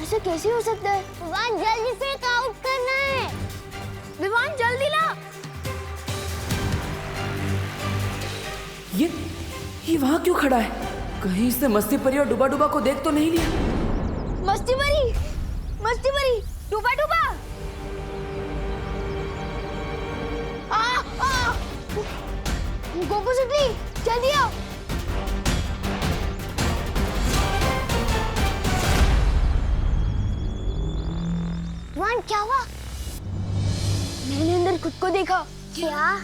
ऐसा कैसे हो सकता है? विवान जल्दी से आउट करना है। विवान जल्दी ला। ये वहाँ क्यों खड़ा है? कहीं इसने मस्ती परी और डुबा डुबा को देख तो नहीं लिया? मस्ती परी, डूबा डूबा। गोकू सिकली, जल्दी आओ। विवान क्या हुआ? मैंने अंदर खुद को देखा। क्या?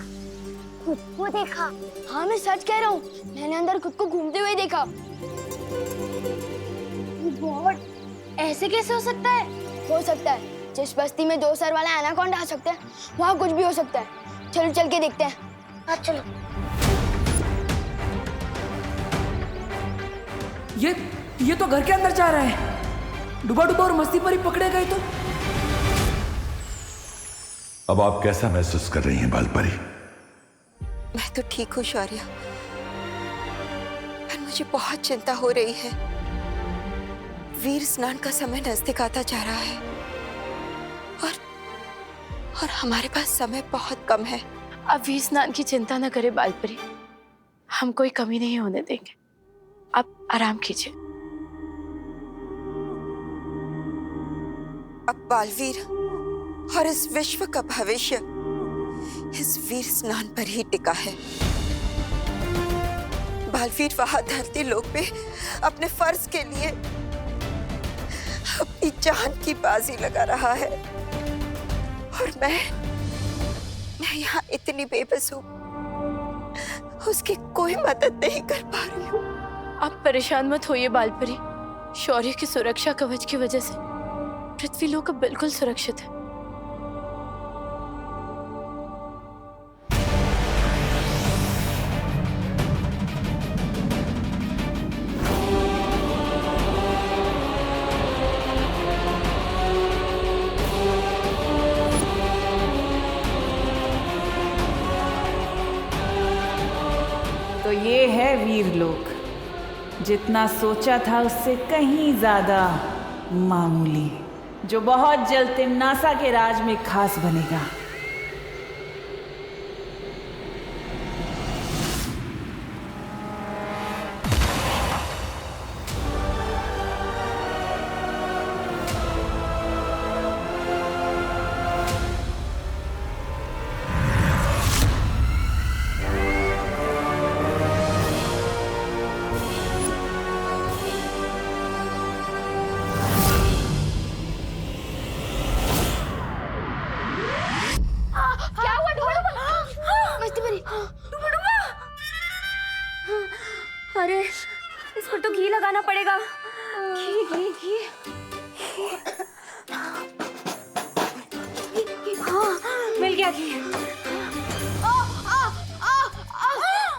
खुद को देखा? हाँ मैं सच कह रहा हूँ, मैंने अंदर खुद को घूमते हुए देखा। गॉड, ऐसे कैसे हो सकता है? हो सकता है। जिस बस्ती में 2 सर वाला एनाकोंडा आ सकता है, वहाँ कुछ भी हो सकता है। चलो चल के देखते हैं। हाँ चलो। ये तो घर के अंदर जा रहा है। डुबा डुबा और मस्ती परी पकड़े गए तो? अब आप कैसा महसूस कर रही हैं बालपरी? मैं तो ठीक हूँ शौर्य, पर मुझे बहुत चिंता हो रही है। वीर स्नान का समय नजदीक आता जा रहा है और हमारे पास समय बहुत कम है। अब वीर स्नान की चिंता न करे बालपरी, हम कोई कमी नहीं होने देंगे। आप आराम कीजिए। अब बालवीर और इस विश्व का भविष्य इस वीर स्नान पर ही टिका है। बालवीर वहां धरती लोक पे अपने फर्ज के लिए अपनी जान की बाजी लगा रहा है और मैं यहाँ इतनी बेबस हूँ, उसकी कोई मदद नहीं कर पा रही हूँ। आप परेशान मत होइए बालपरी, शौर्य की सुरक्षा कवच की वजह से पृथ्वी लोक अब बिल्कुल सुरक्षित है। तो ये है वीरलोक, जितना सोचा था उससे कहीं ज्यादा मामूली, जो बहुत जल्द तिमनासा के राज में खास बनेगा। अरे इस पर तो घी लगाना पड़ेगा। घी हाँ मिल गया घी।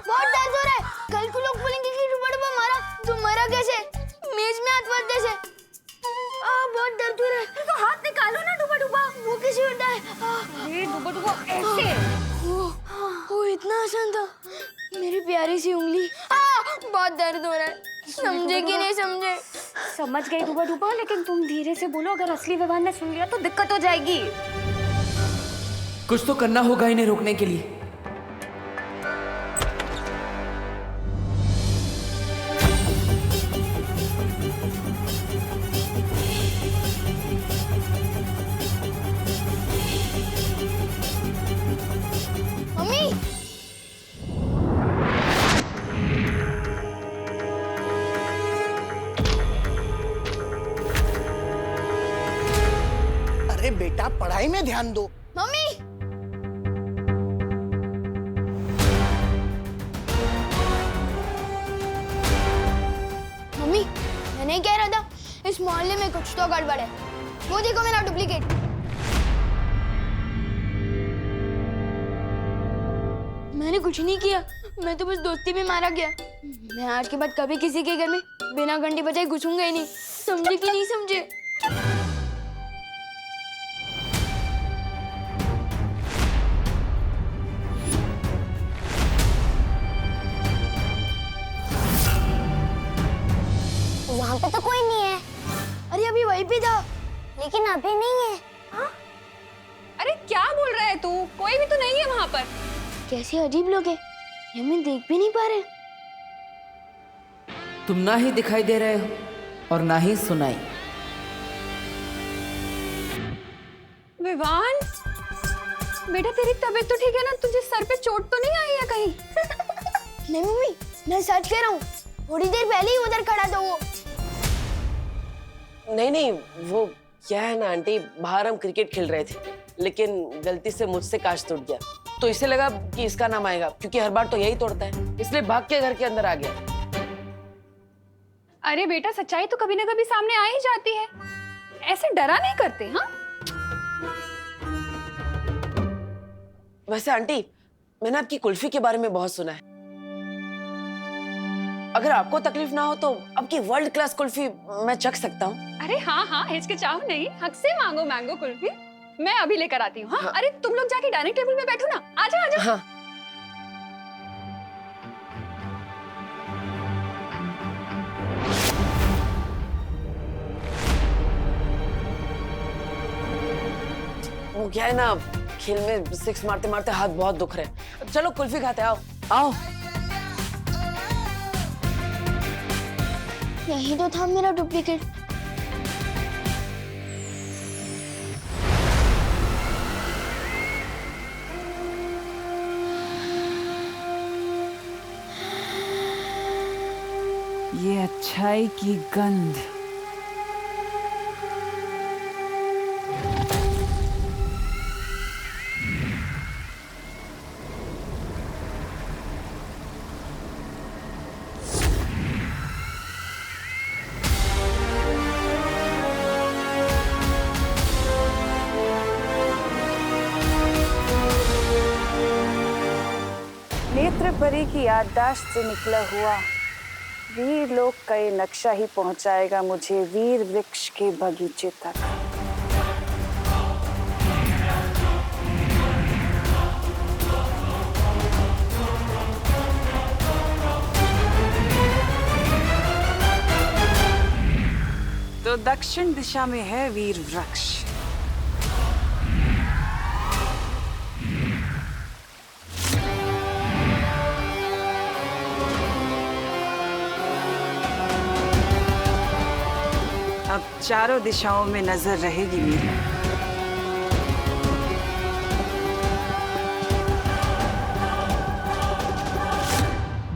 बहुत दर्द हो रहा है। कल को लोग बोलेंगे कि डुबा डुबा मारा। तू मरा कैसे? मेज में हाथ मारते से। बहुत दर्द हो रहा है। तो हाथ निकालो ना डुबा डुबा। वो कैसे होता है? ये डुबा डुबा ऐसे। वो इतना आसान था। मेरी प्यारी सी उंगली। बहुत दर्द हो रहा है। समझे कि नहीं समझे? समझ गई डुबा डुबा, लेकिन तुम धीरे से बोलो, अगर असली विवान ने सुन लिया तो दिक्कत हो जाएगी। कुछ तो करना होगा इन्हें रोकने के लिए। मम्मी अरे बेटा, पढ़ाई में ध्यान दो। मम्मी मम्मी मैं नहीं कह रहा था, इस मोहल्ले में कुछ तो गड़बड़ है। वो देखो मेरा डुप्लीकेट। मैंने कुछ नहीं किया, मैं तो बस दोस्ती में मारा गया। मैं आज के बाद कभी किसी के घर में बिना घंटी बजाए घुसूंगा ही नहीं। समझे कि नहीं समझे? वहाँ पे तो कोई नहीं है। अरे अभी वही वीआईपी था। लेकिन अभी नहीं है। अरे क्या बोल रहा है तू? कोई भी तो नहीं है वहाँ पर। कैसे अजीब लोग हैं, ये हमें देख भी नहीं पा रहे। तुम ना ही दिखाई दे रहे हो और ना ही सुनाई। विवान, बेटा तेरी तबीयत तो ठीक है ना? तुझे सर पे चोट तो नहीं आई है कहीं? नहीं मम्मी, मैं सच कह रहा हूँ, थोड़ी देर पहले ही उधर खड़ा था वो। नहीं, वो क्या है ना आंटी, बाहर हम क्रिकेट खेल रहे थे, लेकिन गलती से मुझसे कांच टूट गया, तो इसे लगा कि इसका नाम आएगा, क्योंकि हर बार तो यही तोड़ता है, इसलिए भाग के घर के अंदर आ गया। अरे बेटा, सच्चाई तो कभी ना कभी सामने आ ही जाती है। ऐसे डरा नहीं करते। हाँ, वैसे आंटी, मैंने आपकी कुल्फी के बारे में बहुत सुना है। अगर आपको तकलीफ ना हो तो आपकी वर्ल्ड क्लास कुल्फी मैं चख सकता हूँ। अरे हाँ, हिचकिचाओ नहीं, हक से मांगो मैंगो कुल्फी। मैं अभी लेकर आती हूँ। हाँ? अरे तुम लोग जाके डाइनिंग टेबल में बैठो ना। आजा। हाँ। वो क्या है ना, खेल में सिक्स मारते मारते हाथ बहुत दुख रहे हैं। चलो कुल्फी खाते, आओ। यही तो था मेरा डुप्लीकेट। ये अच्छाई की गंध। नेत्र परी की याददाश्त से निकला हुआ वीर लोक का ये नक्शा ही पहुंचाएगा मुझे वीर वृक्ष के बगीचे तक। तो दक्षिण दिशा में है वीर वृक्ष। अब चारों दिशाओं में नजर रहेगी मेरी।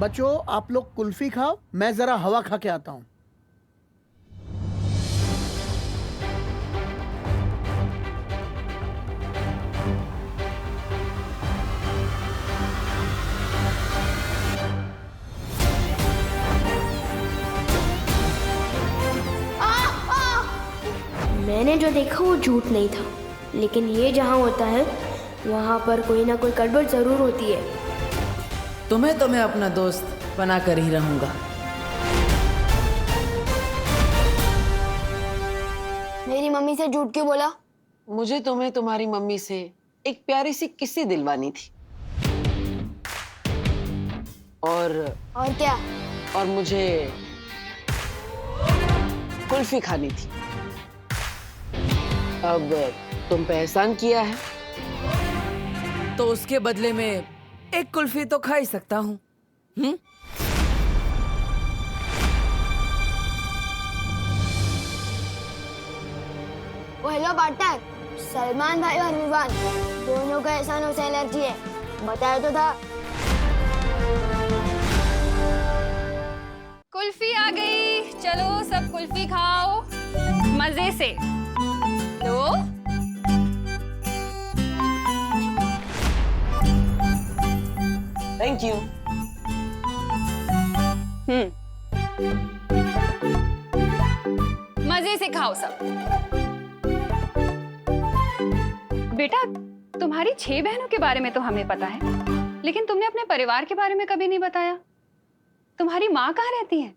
बच्चों, आप लोग कुल्फी खाओ, मैं जरा हवा खा के आता हूँ। मैंने जो देखा वो झूठ नहीं था, लेकिन ये जहाँ होता है वहाँ पर कोई ना कोई गड़बड़ जरूर होती है। तुम्हें तो मैं अपना दोस्त बना कर ही रहूंगा। मेरी मम्मी से झूठ क्यों बोला? मुझे तुम्हें तुम्हारी मम्मी से एक प्यारी सी किस्सी दिलवानी थी। और क्या? और मुझे कुल्फी खानी थी। अब तुम पे एहसान किया है, तो उसके बदले में एक कुल्फी तो खा ही सकता हूँ। हेलो पार्टनर, सलमान भाई और विवान दोनों का एहसानों से एलर्जी है, बताया तो था। कुल्फी आ गई, चलो सब कुल्फी खाओ मजे से। लो। Thank you. मजे से खाओ सब। बेटा, तुम्हारी 6 बहनों के बारे में तो हमें पता है, लेकिन तुमने अपने परिवार के बारे में कभी नहीं बताया। तुम्हारी माँ कहाँ रहती है?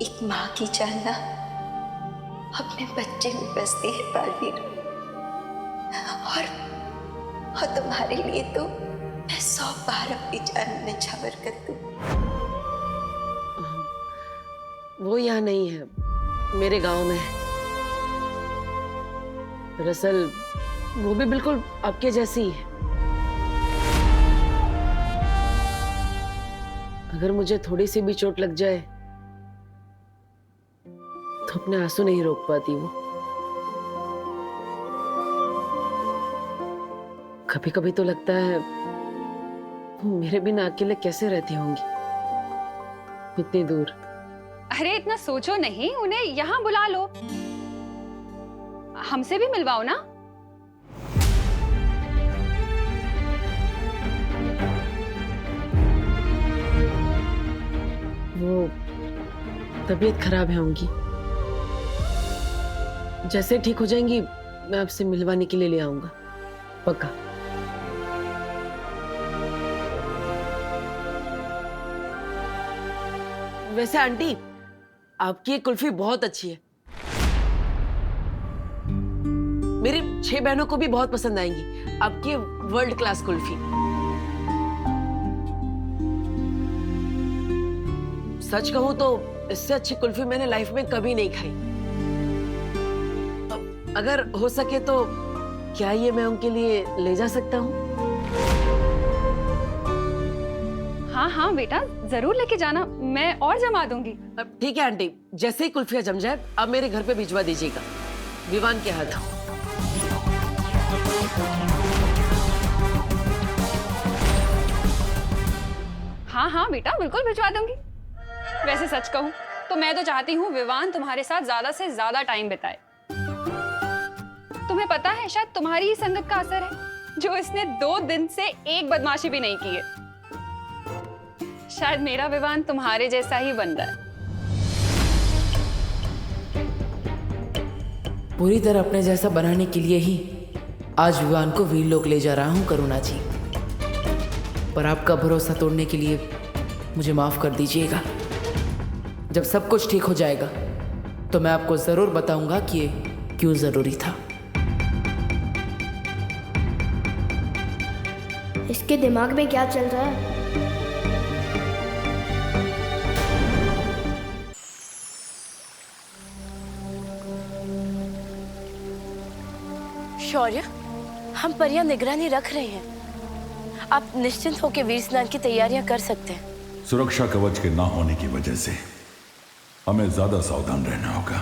एक माँ की जानना अपने बच्चे में बसती है बालवीर, और तुम्हारे लिए तो मैं 100 बार अपनी जान न्यौछावर कर दूं। वो यहाँ नहीं है, मेरे गांव में है। दरअसल वो भी बिल्कुल आपके जैसी ही है। अगर मुझे थोड़ी सी भी चोट लग जाए तो अपने आंसू नहीं रोक पाती वो। कभी कभी तो लगता है वो मेरे बिना अकेले कैसे रहती होंगी इतनी दूर। अरे इतना सोचो नहीं, उन्हें यहाँ बुला लो, हमसे भी मिलवाओ ना। वो तबीयत खराब है उनकी, जैसे ठीक हो जाएंगी मैं आपसे मिलवाने के लिए ले आऊंगा, पक्का। वैसे आंटी, आपकी ये कुल्फी बहुत अच्छी है, मेरी 6 बहनों को भी बहुत पसंद आएंगी आपकी वर्ल्ड क्लास कुल्फी। सच कहूं तो इससे अच्छी कुल्फी मैंने लाइफ में कभी नहीं खाई। अगर हो सके तो क्या ये मैं उनके लिए ले जा सकता हूँ? हाँ हाँ बेटा, जरूर लेके जाना, मैं और जमा दूंगी। ठीक है आंटी, जैसे ही कुल्फियाँ जम जाए अब मेरे घर पे भिजवा दीजिएगा विवान के हाथ। हाँ हाँ बेटा, बिल्कुल भिजवा दूंगी। वैसे सच कहूं तो मैं तो चाहती हूँ विवान तुम्हारे साथ ज्यादा से ज्यादा टाइम बिताए। तुम्हें पता है शायद तुम्हारी ही संगत का असर है जो इसने 2 दिन से एक बदमाशी भी नहीं की है। शायद मेरा विवान तुम्हारे जैसा ही बन रहा है। पूरी तरह अपने जैसा बनाने के लिए ही आज विवान को वीरलोक ले जा रहा हूँ करुणा जी, पर आपका भरोसा तोड़ने के लिए मुझे माफ कर दीजिएगा। जब सब कुछ ठीक हो जाएगा तो मैं आपको जरूर बताऊंगा कि ये क्यों जरूरी था। इसके दिमाग में क्या चल रहा है? शौर्य, हम परियां निगरानी रख रहे हैं, आप निश्चिंत होकर वीर स्नान की तैयारियां कर सकते हैं। सुरक्षा कवच के ना होने की वजह से हमें ज्यादा सावधान रहना होगा।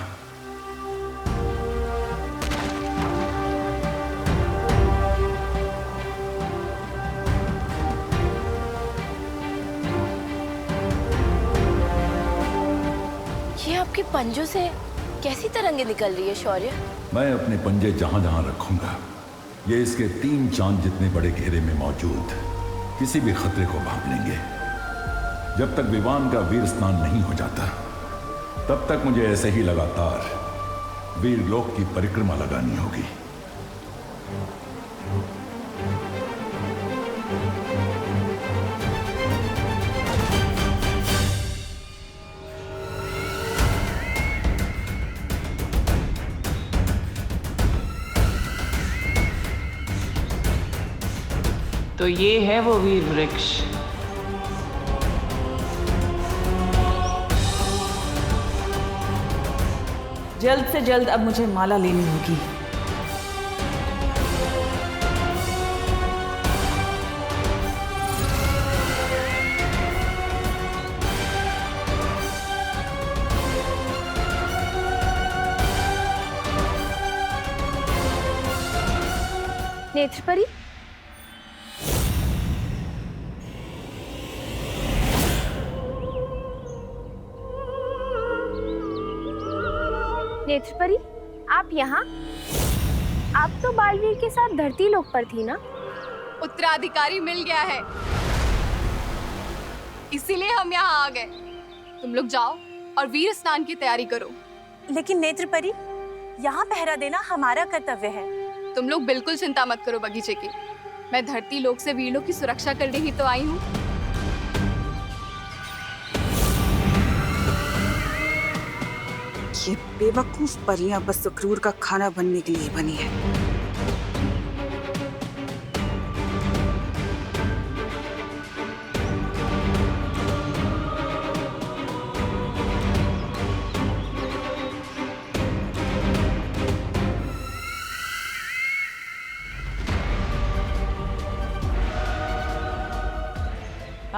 ये आपके पंजों से कैसी तरंगे निकल रही है शौर्य? मैं अपने पंजे जहां जहां रखूंगा ये इसके 3 चांद जितने बड़े घेरे में मौजूद किसी भी खतरे को भांप लेंगे। जब तक विवान का वीर स्नान नहीं हो जाता तब तक मुझे ऐसे ही लगातार वीर लोक की परिक्रमा लगानी होगी। तो ये है वो वीर वृक्ष। जल्द से जल्द अब मुझे माला लेनी होगी। नेत्रपरी, नेत्रपरी, आप यहाँ? आप तो बालवीर के साथ धरती लोक पर थी ना? उत्तराधिकारी मिल गया है, इसीलिए हम यहाँ आ गए। तुम लोग जाओ और वीर स्नान की तैयारी करो। लेकिन नेत्रपरी, यहाँ पहरा देना हमारा कर्तव्य है। तुम लोग बिल्कुल चिंता मत करो बगीचे की, मैं धरती लोक से वीरों की सुरक्षा करने ही तो आई हूँ। ये बेवकूफ परियां बस सुक्रूर का खाना बनने के लिए बनी है।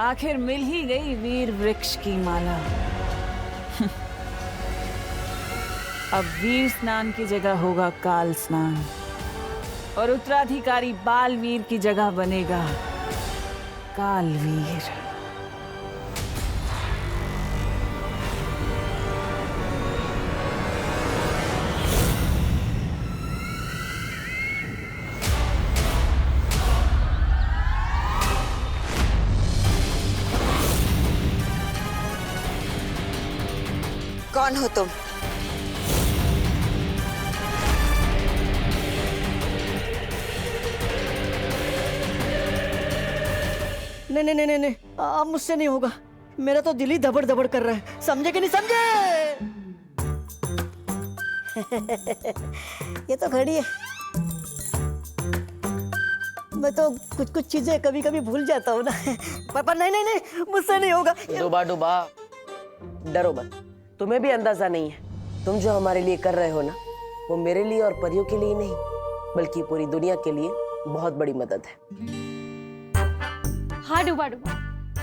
आखिर मिल ही गई वीर वृक्ष की माला। अब वीर स्नान की जगह होगा काल स्नान और उत्तराधिकारी बालवीर की जगह बनेगा कालवीर। कौन हो तुम? नहीं नहीं नहीं नहीं, अब मुझसे नहीं होगा। मेरा तो दिल ही धबड़ धबड़ कर रहा है। समझे कि नहीं समझे? ये तो घड़ी है। मैं तो कुछ कुछ चीजें कभी कभी भूल जाता हूँ ना। पर नहीं नहीं नहीं, मुझसे नहीं होगा। डूबा डूबा, डरो मत। तुम्हें भी अंदाजा नहीं है तुम जो हमारे लिए कर रहे हो ना, वो मेरे लिए और परियों के लिए नहीं बल्कि पूरी दुनिया के लिए बहुत बड़ी मदद है। हाँ डूबा डूबा,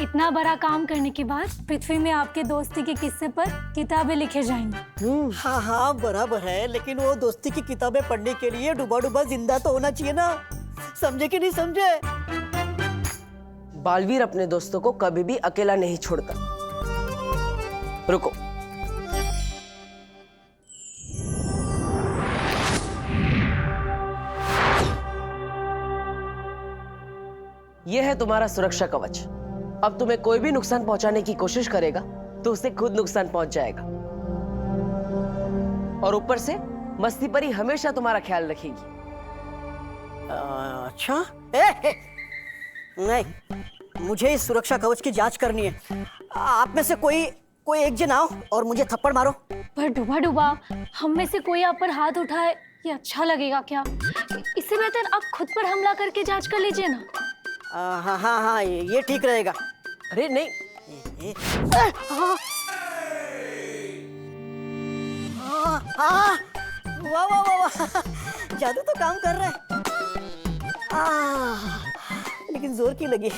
इतना बड़ा काम करने के बाद पृथ्वी में आपके दोस्ती के किस्से पर किताबें लिखे जाएंगी। हाँ हाँ बराबर है, लेकिन वो दोस्ती की किताबें पढ़ने के लिए डूबा डूबा जिंदा तो होना चाहिए ना। समझे कि नहीं समझे? बालवीर अपने दोस्तों को कभी भी अकेला नहीं छोड़ता। रुको, यह है तुम्हारा सुरक्षा कवच। अब तुम्हें कोई भी नुकसान पहुंचाने की कोशिश करेगा तो उसे खुद नुकसान पहुंच जाएगा। और ऊपर से मस्ती परी हमेशा तुम्हारा ख्याल रखेगी। अच्छा नहीं, मुझे इस सुरक्षा कवच की जांच करनी है। आप में से कोई एक जन आओ और मुझे थप्पड़ मारो। पर डूबा डूबा, हम में से कोई आप पर हाथ उठाए ये अच्छा लगेगा क्या? इससे बेहतर आप खुद पर हमला करके जांच कर लीजिए ना। हाँ हाँ हाँ, ये ठीक रहेगा। अरे नहीं, वाह वाह वाह वाह, जादू तो काम कर रहा है। लेकिन जोर की लगी।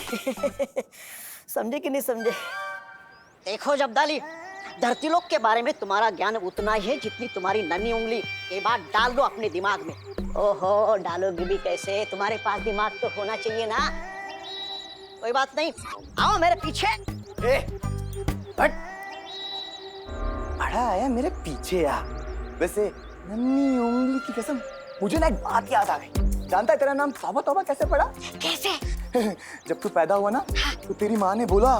समझे कि नहीं समझे? देखो जब्दाली, धरती लोक के बारे में तुम्हारा ज्ञान उतना ही है जितनी तुम्हारी नन्ही उंगली। ये बात डाल दो अपने दिमाग में। ओहो, डालोगी भी कैसे? तुम्हारे पास दिमाग तो होना चाहिए ना। कोई बात नहीं, आओ मेरे पीछे। हट, बड़ा आया मेरे पीछे आ। वैसे नन्ही उंगली की कसम, मुझे ना एक बात याद आ गई। जानता है तेरा नाम तौबा तौबा कैसे पड़ा? कैसे? जब तू पैदा हुआ ना तो तेरी माँ ने बोला,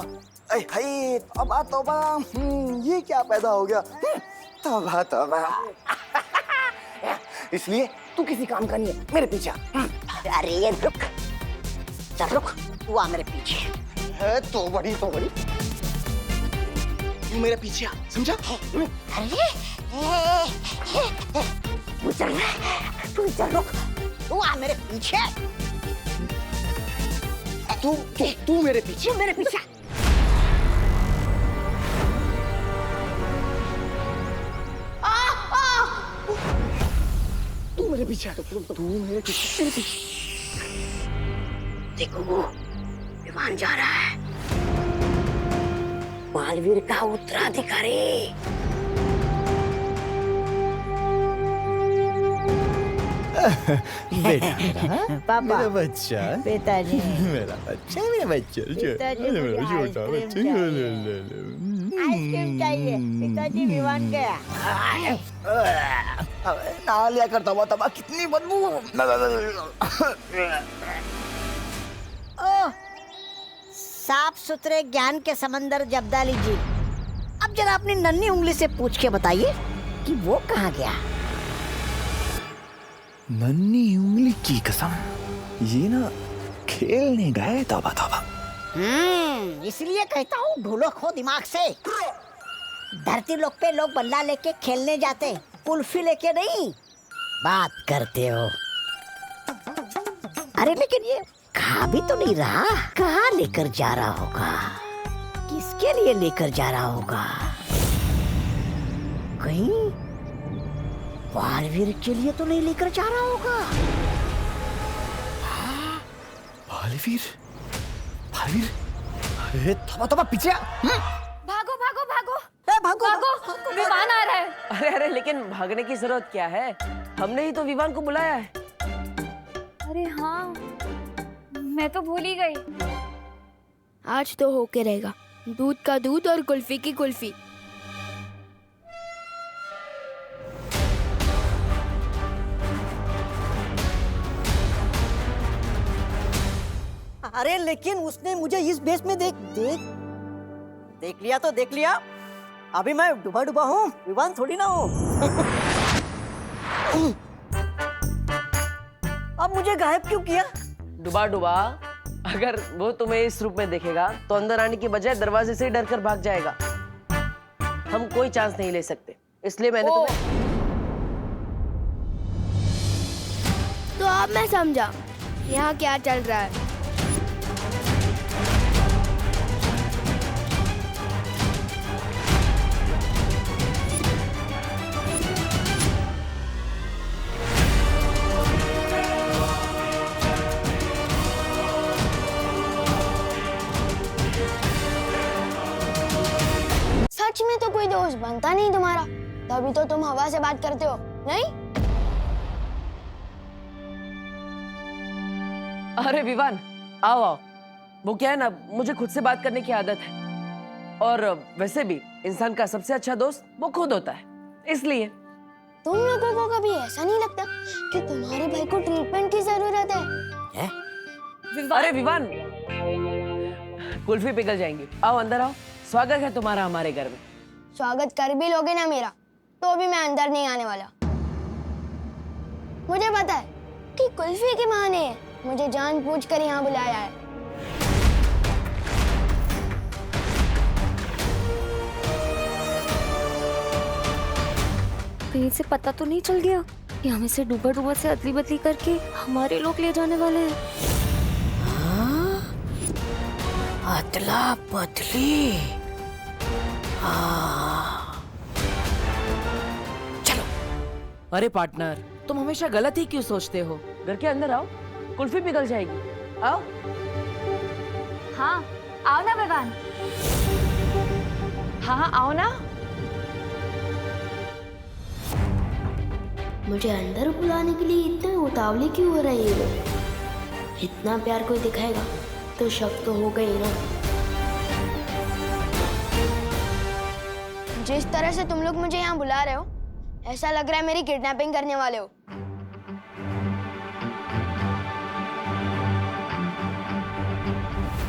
अरे भाई तौबा तौबा, ये क्या पैदा हो गया? तौबा तौबा। इसलिए तू किसी काम का नहीं है, मेरे पीछे आ। अरे ये रुक, चल रुक, तू आ मेरे पीछे। तो बड़ी तू मेरे पीछे आ, समझा? अरे तू चल रुक, तू आ मेरे पीछे। तू मेरे पीछे। मेरे पीछे। तू मेरे पीछे आ, तू मेरे पीछे। देखो वो विमान जा रहा है, बालवीर का उत्तराधिकारी। बेटा, पापा, मेरा बच्चा, पिताजी, मेरा बच्चा, मेरा बच्चा, पिताजी, मुझे छोटा आइसक्रीम बच्चा। आइसक्रीम चाहिए। पिताजी विमान गया। ना लिया कर तौबा तौबा, कितनी बदबू। ओह, साफ सुथरे ज्ञान के समंदर जब्दाली जी, अब जरा अपनी नन्ही उंगली से पूछ के बताइए कि वो कहाँ गया? नन्ही उंगली की कसम, ये ना खेलने गए तौबा तौबा। इसलिए कहता हूँ ढूलो खो दिमाग से। धरती लोक पे लोग बल्ला लेके खेलने जाते, कुल्फी लेके नहीं। बात करते हो। अरे लेकिन ये खा भी तो नहीं रहा, कहाँ लेकर जा रहा होगा? किसके लिए लेकर जा रहा होगा? कहीं बालवीर के लिए तो नहीं लेकर जा रहा होगा? बालवीर, बालवीर, थोड़ा थोड़ा पीछे आ। भागो भागो भागो भागो भागो विमान आ रहा है। अरे अरे लेकिन भागने की जरूरत क्या है, हमने ही तो विवान को बुलाया है। अरे हाँ, मैं तो भूल ही गई। आज तो होके रहेगा, दूध का दूध और कुल्फी की कुल्फी। अरे लेकिन उसने मुझे इस बेस में देख लिया तो देख लिया। अभी मैं डूबा डूबा हूँ, विवान थोड़ी ना हूँ। अब मुझे गायब क्यों किया? डुबा डुबा, अगर वो तुम्हें इस रूप में देखेगा तो अंदर आने की बजाय दरवाजे से ही डर कर भाग जाएगा। हम कोई चांस नहीं ले सकते, इसलिए मैंने तुम्हें। तो अब मैं समझा यहाँ क्या चल रहा है। सच में तो कोई दोस्त बनता नहीं तुम्हारा, तभी तो तुम हवा से बात करते हो, नहीं? अरे विवान, आओ आओ। वो क्या है ना, मुझे खुद से बात करने की आदत है, और वैसे भी इंसान का सबसे अच्छा दोस्त वो खुद होता है, इसलिए। तुम लोगों को कभी ऐसा नहीं लगता कि तुम्हारे भाई को ट्रीटमेंट की जरूरत है? अरे विवान, कुल्फी पिघल जाएंगी, आओ अंदर आओ। स्वागत है तुम्हारा हमारे घर में। स्वागत कर भी लोगे ना मेरा, तो भी मैं अंदर नहीं आने वाला। मुझे पता है कि कुल्फी के माँ ने मुझे जानबूझकर यहाँ बुलाया है। कहीं से पता तो नहीं चल गया कि हमें से डूबा डूबा से अदली बदली करके हमारे लोग ले जाने वाले हैं। अदला बदली। चलो। अरे पार्टनर, तुम हमेशा गलत ही क्यों सोचते हो? घर के अंदर आओ, कुल्फी पिघल जाएगी, आओ। हाँ, आओ ना विवान। हाँ हाँ आओ ना। मुझे अंदर बुलाने के लिए इतने उतावले क्यों हो रहे हैं? इतना प्यार कोई दिखाएगा तो शक तो हो गई ना। जिस तरह से तुम लोग मुझे यहाँ बुला रहे हो, ऐसा लग रहा है मेरी किडनैपिंग करने वाले हो।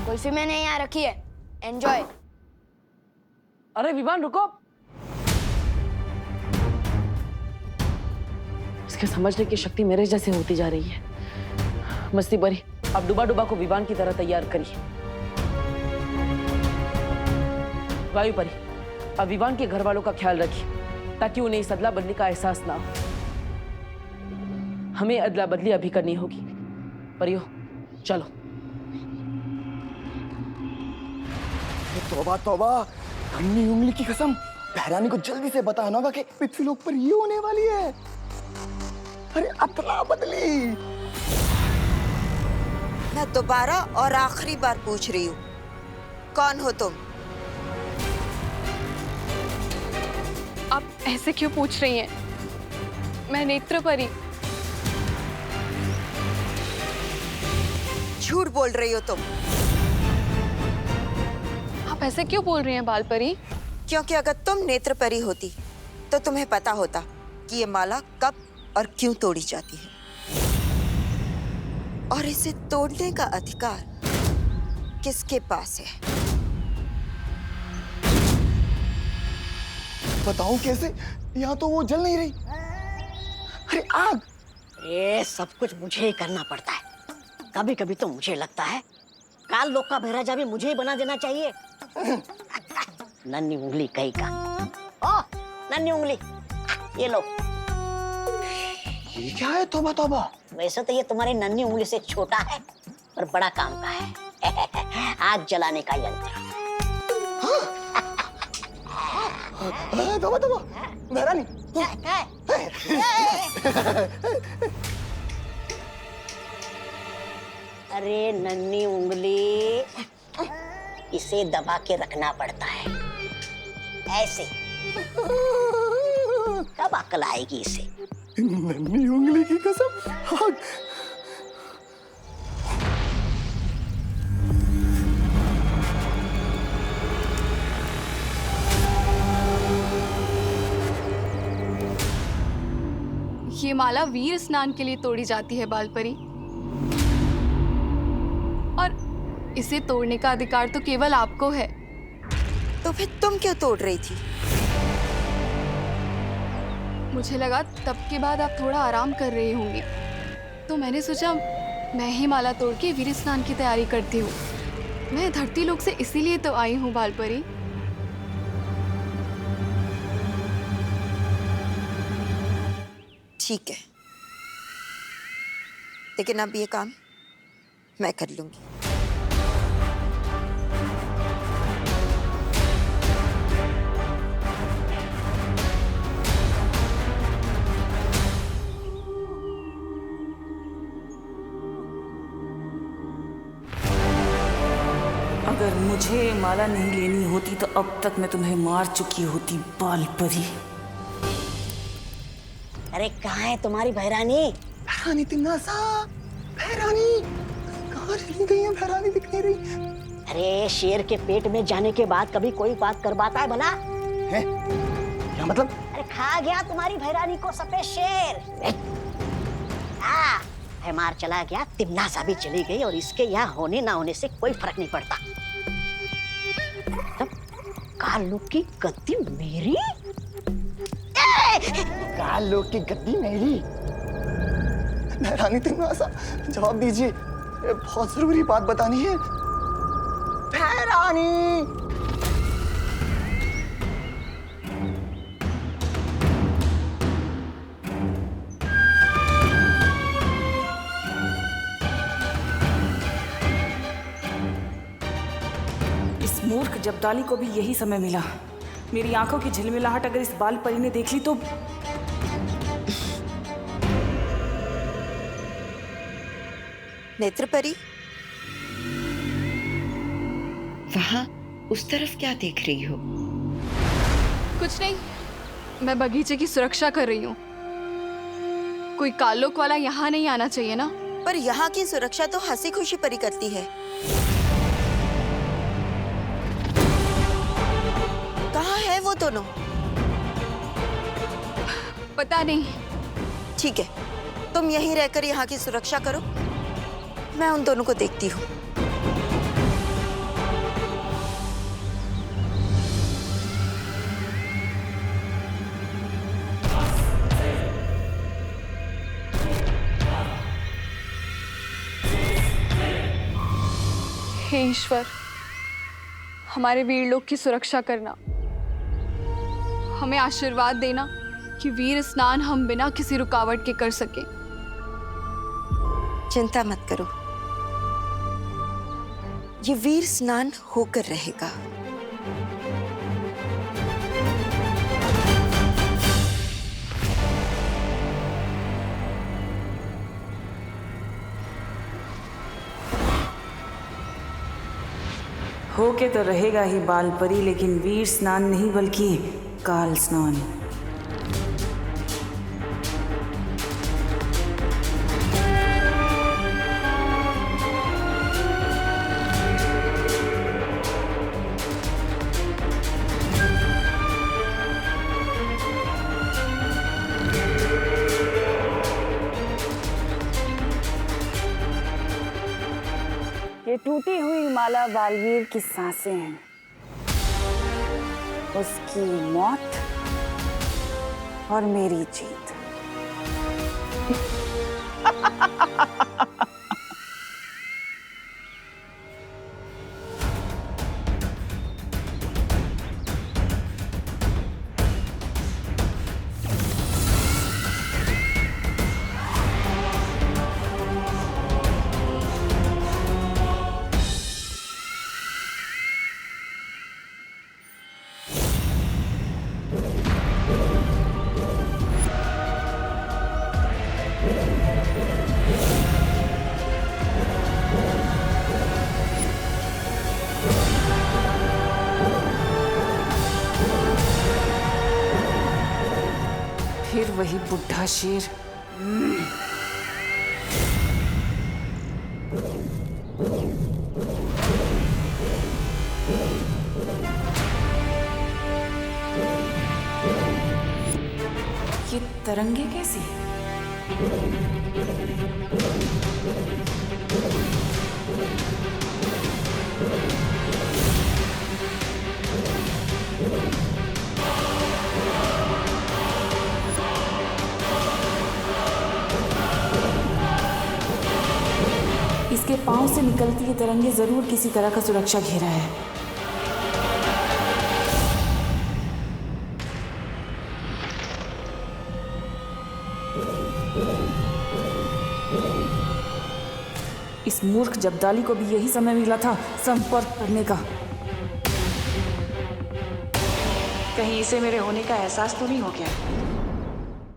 कुल्फी मैंने यहाँ रखी है, एंजॉय। अरे विवान रुको, इसके समझने की शक्ति मेरे जैसे होती जा रही है। मस्ती बरी, अब डुबा डुबा को विवान की तरह तैयार करिए। वायु परी, अब विवान के घर वालों का ख्याल रखिए ताकि उन्हें इस अदला बदली का एहसास ना हो। हमें अदला बदली अभी करनी होगी। परियो, चलो। तौबा तौबा, नन्ही उंगली की कसम, बहरानी को जल्दी से बताना होगा कि पृथ्वी लोक पर ये होने वाली है। अरे अदला बदली। मैं दोबारा और आखिरी बार पूछ रही हूँ, कौन हो तुम? आप ऐसे क्यों पूछ रही हैं? मैं नेत्र परी। झूठ बोल रही हो तुम। आप ऐसे क्यों बोल रही हैं बाल परी? क्योंकि अगर तुम नेत्र परी होती तो तुम्हें पता होता कि ये माला कब और क्यों तोड़ी जाती है, और इसे तोड़ने का अधिकार किसके पास है। बताऊं कैसे? यहाँ तो वो जल नहीं रही। अरे आग! ये सब कुछ मुझे ही करना पड़ता है। कभी कभी तो मुझे लगता है काल लोक का महाराजा भी मुझे ही बना देना चाहिए। नन्ही उंगली कहीं का। ओ नन्ही उंगली, ये लो। ये क्या है? तौबा तौबा। वैसे तो ये तुम्हारी नन्ही उंगली से छोटा है, पर बड़ा काम का है। आग जलाने का यंत्र। तौबा तौबा, महारानी। अरे नन्ही उंगली, इसे दबा के रखना पड़ता है, ऐसे। कब अकल आएगी इसे? नन्ही उंगली की कसम। हाँ। ये माला वीर स्नान के लिए तोड़ी जाती है बालपरी, और इसे तोड़ने का अधिकार तो केवल आपको है। तो फिर तुम क्यों तोड़ रही थी? मुझे लगा तब के बाद आप थोड़ा आराम कर रही होंगी, तो मैंने सोचा मैं ही माला तोड़ के वीर स्नान की तैयारी करती हूँ। मैं धरती लोक से इसीलिए तो आई हूँ बालपरी। ठीक है, लेकिन अब ये काम मैं कर लूंगी। अगर मुझे माला नहीं लेनी होती तो अब तक मैं तुम्हें मार चुकी होती बालपरी। अरे कहाँ है तुम्हारी भैरानी? भैरानी तिन्नासा, भैरानी कहाँ चली गई है? भैरानी दिख नहीं रही। अरे शेर के पेट में जाने के बाद कभी कोई बात कर पाता है भला? है? क्या मतलब? अरे खा गया तुम्हारी भैरानी को सफेद शेर। मार चला गया, तिम्नासा भी चली गई, और इसके यहाँ होने ना होने से कोई फर्क नहीं पड़ता। तब कालू की गद्दी मेरी? कालू की गद्दी मेरी? भैरानी तिम्नासा जवाब दीजिए, बहुत जरूरी बात बतानी है। भैरानी! मूर्ख जब्दाली को भी यही समय मिला। मेरी आंखों की झिलमिलाहट अगर इस बाल परी ने देख ली तो नेत्र परी, वहां उस तरफ क्या देख रही हो? कुछ नहीं, मैं बगीचे की सुरक्षा कर रही हूँ। कोई कालोक वाला यहाँ नहीं आना चाहिए ना। पर यहाँ की सुरक्षा तो हंसी खुशी परी करती है। कहाँ है वो दोनों? पता नहीं। ठीक है, तुम यहीं रहकर यहाँ की सुरक्षा करो, मैं उन दोनों को देखती हूँ। हे ईश्वर, हमारे वीर लोग की सुरक्षा करना, हमें आशीर्वाद देना कि वीर स्नान हम बिना किसी रुकावट के कर सके। चिंता मत करो, ये वीर स्नान होकर रहेगा। होके तो रहेगा ही बाल परी, लेकिन वीर स्नान नहीं बल्कि काल स्नान। ये टूटी हुई माला बालवीर की सांसें हैं, उसकी मौत और मेरी जीत। वही बुढ़ा शेर। ये तरंगे कैसी? इसके पांव से निकलती ये तरंगे जरूर किसी तरह का सुरक्षा घेरा है। इस मूर्ख जब्दाली को भी यही समय मिला था संपर्क करने का। कहीं इसे मेरे होने का एहसास तो नहीं हो गया?